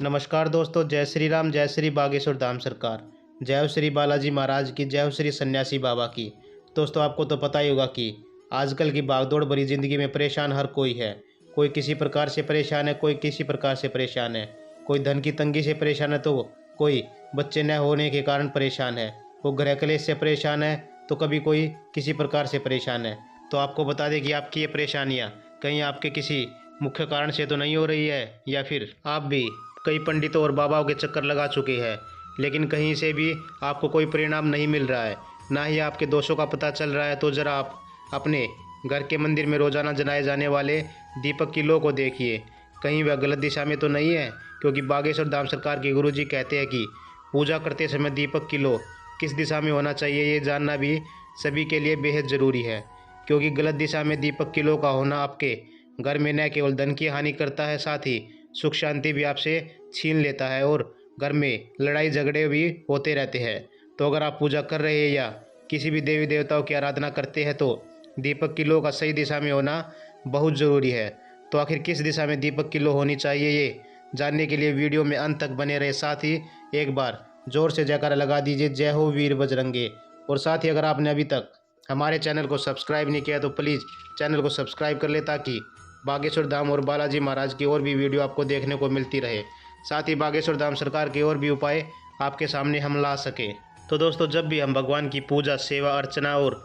नमस्कार दोस्तों, जय श्री राम, जय श्री बागेश्वर धाम सरकार, जय श्री बालाजी महाराज की, जय श्री सन्यासी बाबा की। दोस्तों, आपको तो पता ही होगा कि आजकल की भागदौड़ भरी ज़िंदगी में परेशान हर कोई है। कोई किसी प्रकार से परेशान है, कोई किसी प्रकार से परेशान है। कोई धन की तंगी से परेशान है, तो कोई बच्चे न होने के कारण परेशान है। वो गृह कलेश से परेशान है, तो कभी कोई किसी प्रकार से परेशान है। तो आपको बता दें कि आपकी ये परेशानियाँ कहीं आपके किसी मुख्य कारण से तो नहीं हो रही है, या फिर आप भी कई पंडितों और बाबाओं के चक्कर लगा चुके हैं, लेकिन कहीं से भी आपको कोई परिणाम नहीं मिल रहा है, ना ही आपके दोषों का पता चल रहा है। तो ज़रा आप अपने घर के मंदिर में रोज़ाना जलाए जाने वाले दीपक की लो को देखिए, कहीं वह गलत दिशा में तो नहीं है। क्योंकि बागेश्वर धाम सरकार के गुरुजी कहते हैं कि पूजा करते समय दीपक की लो किस दिशा में होना चाहिए, ये जानना भी सभी के लिए बेहद ज़रूरी है। क्योंकि गलत दिशा में दीपक की लो का होना आपके घर में न केवल धन की हानि करता है, साथ ही सुख शांति भी आपसे छीन लेता है और घर में लड़ाई झगड़े भी होते रहते हैं। तो अगर आप पूजा कर रहे हैं या किसी भी देवी देवताओं की आराधना करते हैं, तो दीपक की लो का सही दिशा में होना बहुत ज़रूरी है। तो आखिर किस दिशा में दीपक की लो होनी चाहिए, ये जानने के लिए वीडियो में अंत तक बने रहे। साथ ही एक बार जोर से जयकारा लगा दीजिए, जय हो वीर बजरंगे। और साथ ही अगर आपने अभी तक हमारे चैनल को सब्सक्राइब नहीं किया, तो प्लीज़ चैनल को सब्सक्राइब कर ले, ताकि बागेश्वर धाम और बालाजी महाराज की और भी वीडियो आपको देखने को मिलती रहे। साथ ही बागेश्वर धाम सरकार के और भी उपाय आपके सामने हम ला सकें। तो दोस्तों, जब भी हम भगवान की पूजा, सेवा, अर्चना और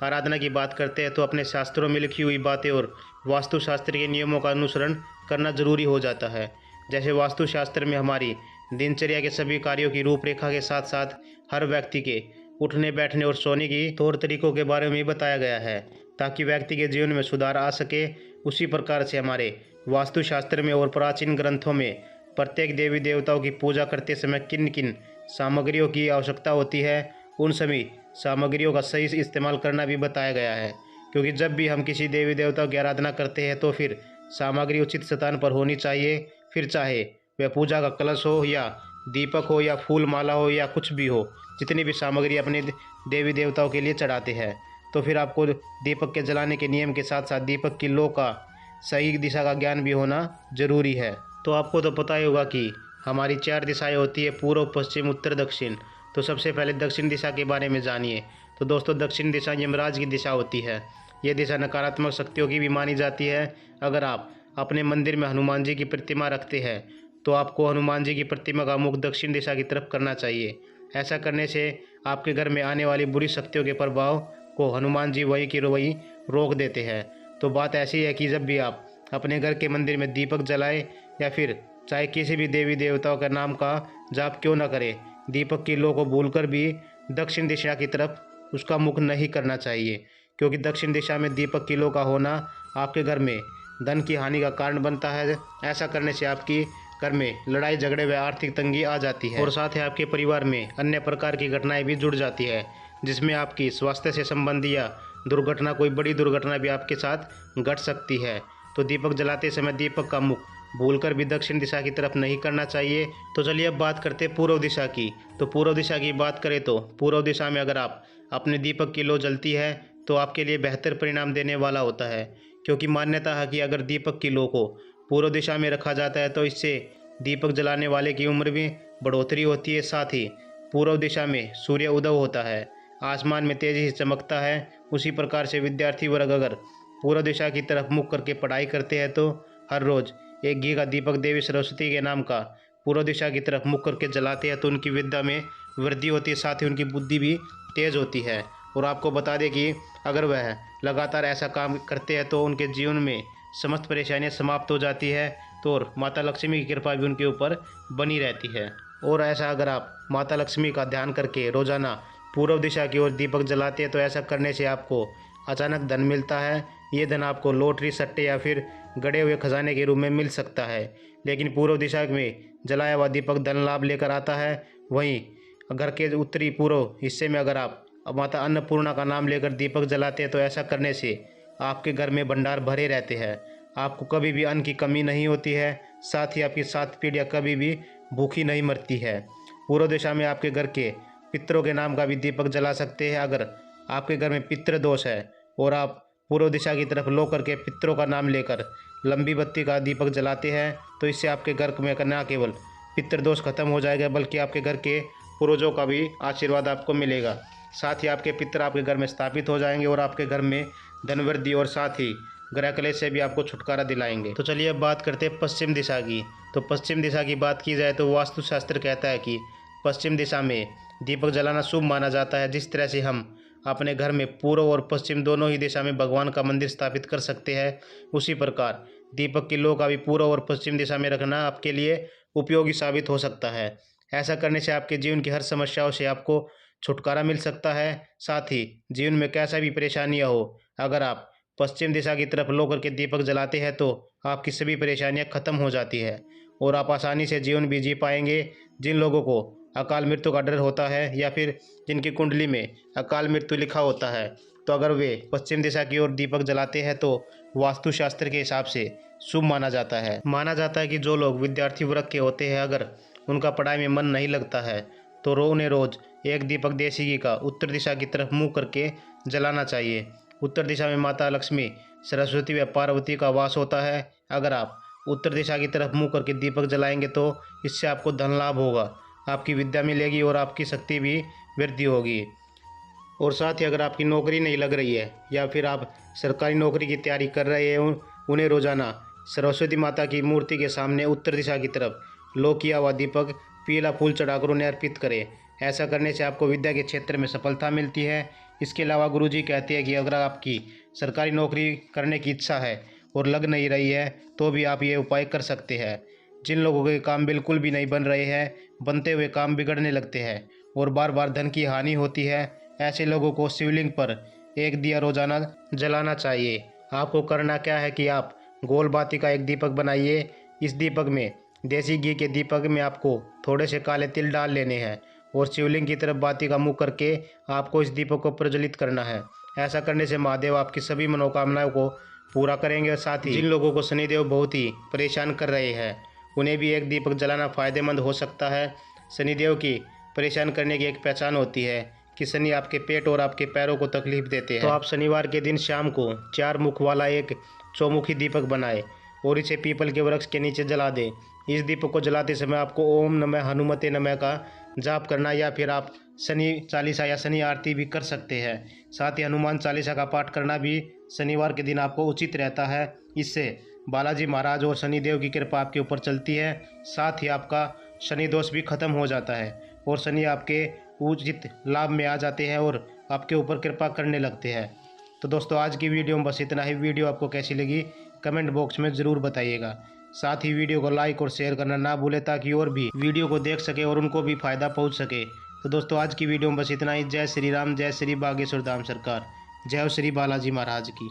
आराधना की बात करते हैं, तो अपने शास्त्रों में लिखी हुई बातें और वास्तुशास्त्र के नियमों का अनुसरण करना जरूरी हो जाता है। जैसे वास्तुशास्त्र में हमारी दिनचर्या के सभी कार्यों की रूपरेखा के साथ साथ हर व्यक्ति के उठने, बैठने और सोने की तौर तरीकों के बारे में बताया गया है, ताकि व्यक्ति के जीवन में सुधार आ सके। उसी प्रकार से हमारे वास्तुशास्त्र में और प्राचीन ग्रंथों में प्रत्येक देवी देवताओं की पूजा करते समय किन किन सामग्रियों की आवश्यकता होती है, उन सभी सामग्रियों का सही इस्तेमाल करना भी बताया गया है। क्योंकि जब भी हम किसी देवी देवताओं की आराधना करते हैं, तो फिर सामग्री उचित स्थान पर होनी चाहिए। फिर चाहे वह पूजा का कलश हो, या दीपक हो, या फूल माला हो, या कुछ भी हो, जितनी भी सामग्री अपने देवी देवताओं के लिए चढ़ाते हैं, तो फिर आपको दीपक के जलाने के नियम के साथ साथ दीपक की लो का सही दिशा का ज्ञान भी होना जरूरी है। तो आपको तो पता ही होगा कि हमारी 4 दिशाएं होती है, पूर्व, पश्चिम, उत्तर, दक्षिण। तो सबसे पहले दक्षिण दिशा के बारे में जानिए। तो दोस्तों, दक्षिण दिशा यमराज की दिशा होती है। ये दिशा नकारात्मक शक्तियों की भी मानी जाती है। अगर आप अपने मंदिर में हनुमान जी की प्रतिमा रखते हैं, तो आपको हनुमान जी की प्रतिमा का मुख दक्षिण दिशा की तरफ करना चाहिए। ऐसा करने से आपके घर में आने वाली बुरी शक्तियों के प्रभाव को हनुमान जी वही की वही रोक देते हैं। तो बात ऐसी है कि जब भी आप अपने घर के मंदिर में दीपक जलाएं, या फिर चाहे किसी भी देवी देवताओं का नाम का जाप क्यों न करें, दीपक की लो को भूलकर भी दक्षिण दिशा की तरफ उसका मुख नहीं करना चाहिए। क्योंकि दक्षिण दिशा में दीपक की लो का होना आपके घर में धन की हानि का कारण बनता है। ऐसा करने से आपकी घर में लड़ाई झगड़े व आर्थिक तंगी आ जाती है, और साथ ही आपके परिवार में अन्य प्रकार की घटनाएं भी जुड़ जाती है, जिसमें आपकी स्वास्थ्य से संबंधी या दुर्घटना, कोई बड़ी दुर्घटना भी आपके साथ घट सकती है। तो दीपक जलाते समय दीपक का मुख भूलकर भी दक्षिण दिशा की तरफ नहीं करना चाहिए। तो चलिए अब बात करते हैं पूर्व दिशा की। तो पूर्व दिशा की बात करें, तो पूर्व दिशा में अगर आप अपने दीपक की लो जलती है, तो आपके लिए बेहतर परिणाम देने वाला होता है। क्योंकि मान्यता है कि अगर दीपक की लो को पूर्व दिशा में रखा जाता है, तो इससे दीपक जलाने वाले की उम्र में बढ़ोतरी होती है। साथ ही पूर्व दिशा में सूर्य उदय होता है, आसमान में तेजी से चमकता है। उसी प्रकार से विद्यार्थी वर्ग अगर पूर्व दिशा की तरफ मुख करके पढ़ाई करते हैं, तो हर रोज़ एक घी का दीपक देवी सरस्वती के नाम का पूर्व दिशा की तरफ मुख करके जलाते हैं, तो उनकी विद्या में वृद्धि होती है, साथ ही उनकी बुद्धि भी तेज होती है। और आपको बता दें कि अगर वह लगातार ऐसा काम करते हैं, तो उनके जीवन में समस्त परेशानियां समाप्त हो जाती है। तो और माता लक्ष्मी की कृपा भी उनके ऊपर बनी रहती है। और ऐसा अगर आप माता लक्ष्मी का ध्यान करके रोज़ाना पूर्व दिशा की ओर दीपक जलाते हैं, तो ऐसा करने से आपको अचानक धन मिलता है। ये धन आपको लॉटरी, सट्टे या फिर गड़े हुए खजाने के रूप में मिल सकता है। लेकिन पूर्व दिशा में जलाया हुआ दीपक धन लाभ लेकर आता है। वहीं घर के उत्तरी पूर्व हिस्से में अगर आप माता अन्नपूर्णा का नाम लेकर दीपक जलाते हैं, तो ऐसा करने से आपके घर में भंडार भरे रहते हैं। आपको कभी भी अन्न की कमी नहीं होती है। साथ ही आपकी 7 पीढ़ियाँ कभी भी भूखी नहीं मरती है। पूर्व दिशा में आपके घर के पितरों के नाम का भी दीपक जला सकते हैं। अगर आपके घर में पितृ दोष है और आप पूर्व दिशा की तरफ लो करके पितरों का नाम लेकर लंबी बत्ती का दीपक जलाते हैं, तो इससे आपके घर में न केवल पितृदोष खत्म हो जाएगा, बल्कि आपके घर के पूर्वजों का भी आशीर्वाद आपको मिलेगा। साथ ही आपके पितर आपके घर में स्थापित हो जाएंगे और आपके घर में धन वृद्धि और साथ ही ग्रह कलेश से भी आपको छुटकारा दिलाएंगे। तो चलिए अब बात करते हैं पश्चिम दिशा की। तो पश्चिम दिशा की बात की जाए तो वास्तुशास्त्र कहता है कि पश्चिम दिशा में दीपक जलाना शुभ माना जाता है। जिस तरह से हम अपने घर में पूर्व और पश्चिम दोनों ही दिशा में भगवान का मंदिर स्थापित कर सकते हैं, उसी प्रकार दीपक की लौ का भी पूर्व और पश्चिम दिशा में रखना आपके लिए उपयोगी साबित हो सकता है। ऐसा करने से आपके जीवन की हर समस्याओं से आपको छुटकारा मिल सकता है। साथ ही जीवन में कैसा भी परेशानियां हो, अगर आप पश्चिम दिशा की तरफ लो करके दीपक जलाते हैं तो आपकी सभी परेशानियां खत्म हो जाती है और आप आसानी से जीवन भी जी पाएंगे। जिन लोगों को अकाल मृत्यु का डर होता है या फिर जिनकी कुंडली में अकाल मृत्यु लिखा होता है, तो अगर वे पश्चिम दिशा की ओर दीपक जलाते हैं तो वास्तुशास्त्र के हिसाब से शुभ माना जाता है। माना जाता है कि जो लोग विद्यार्थी वर्ग के होते हैं, अगर उनका पढ़ाई में मन नहीं लगता है तो उन्हें रोज एक दीपक देसी घी का उत्तर दिशा की तरफ मुंह करके जलाना चाहिए। उत्तर दिशा में माता लक्ष्मी, सरस्वती व पार्वती का वास होता है। अगर आप उत्तर दिशा की तरफ मुंह करके दीपक जलाएंगे तो इससे आपको धन लाभ होगा, आपकी विद्या मिलेगी और आपकी शक्ति भी वृद्धि होगी। और साथ ही अगर आपकी नौकरी नहीं लग रही है या फिर आप सरकारी नौकरी की तैयारी कर रहे हैं, उन्हें रोजाना सरस्वती माता की मूर्ति के सामने उत्तर दिशा की तरफ लो किया हुआ दीपक पीला फूल चढ़ाकर उन्हें अर्पित करें। ऐसा करने से आपको विद्या के क्षेत्र में सफलता मिलती है। इसके अलावा गुरुजी कहते हैं कि अगर आपकी सरकारी नौकरी करने की इच्छा है और लग नहीं रही है तो भी आप ये उपाय कर सकते हैं। जिन लोगों के काम बिल्कुल भी नहीं बन रहे हैं, बनते हुए काम बिगड़ने लगते हैं और बार बार धन की हानि होती है, ऐसे लोगों को शिवलिंग पर एक दिया रोजाना जलाना चाहिए। आपको करना क्या है कि आप गोल बाती का एक दीपक बनाइए। इस दीपक में देसी घी के दीपक में आपको थोड़े से काले तिल डाल लेने हैं और शिवलिंग की तरफ बाती का मुंह करके आपको इस दीपक को प्रज्वलित करना है। ऐसा करने से महादेव आपकी सभी मनोकामनाओं को पूरा करेंगे। और साथ ही जिन लोगों को शनिदेव बहुत ही परेशान कर रहे हैं, उन्हें भी एक दीपक जलाना फ़ायदेमंद हो सकता है। शनिदेव की परेशान करने की एक पहचान होती है कि शनि आपके पेट और आपके पैरों को तकलीफ देते हैं। तो आप शनिवार के दिन शाम को 4 मुख वाला एक चौमुखी दीपक बनाएं और इसे पीपल के वृक्ष के नीचे जला दें। इस दीपक को जलाते समय आपको ओम नमः हनुमते नमः का जाप करना या फिर आप शनि चालीसा या शनि आरती भी कर सकते हैं। साथ ही हनुमान चालीसा का पाठ करना भी शनिवार के दिन आपको उचित रहता है। इससे बालाजी महाराज और शनिदेव की कृपा आपके ऊपर चलती है। साथ ही आपका शनि दोष भी खत्म हो जाता है और शनि आपके उचित लाभ में आ जाते हैं और आपके ऊपर कृपा करने लगते हैं। तो दोस्तों आज की वीडियो में बस इतना ही। वीडियो आपको कैसी लगी कमेंट बॉक्स में ज़रूर बताइएगा। साथ ही वीडियो को लाइक और शेयर करना ना भूलें ताकि और भी वीडियो को देख सके और उनको भी फ़ायदा पहुंच सके। तो दोस्तों आज की वीडियो में बस इतना ही। जय श्री राम, जय श्री बागेश्वर धाम सरकार, जय श्री बालाजी महाराज की।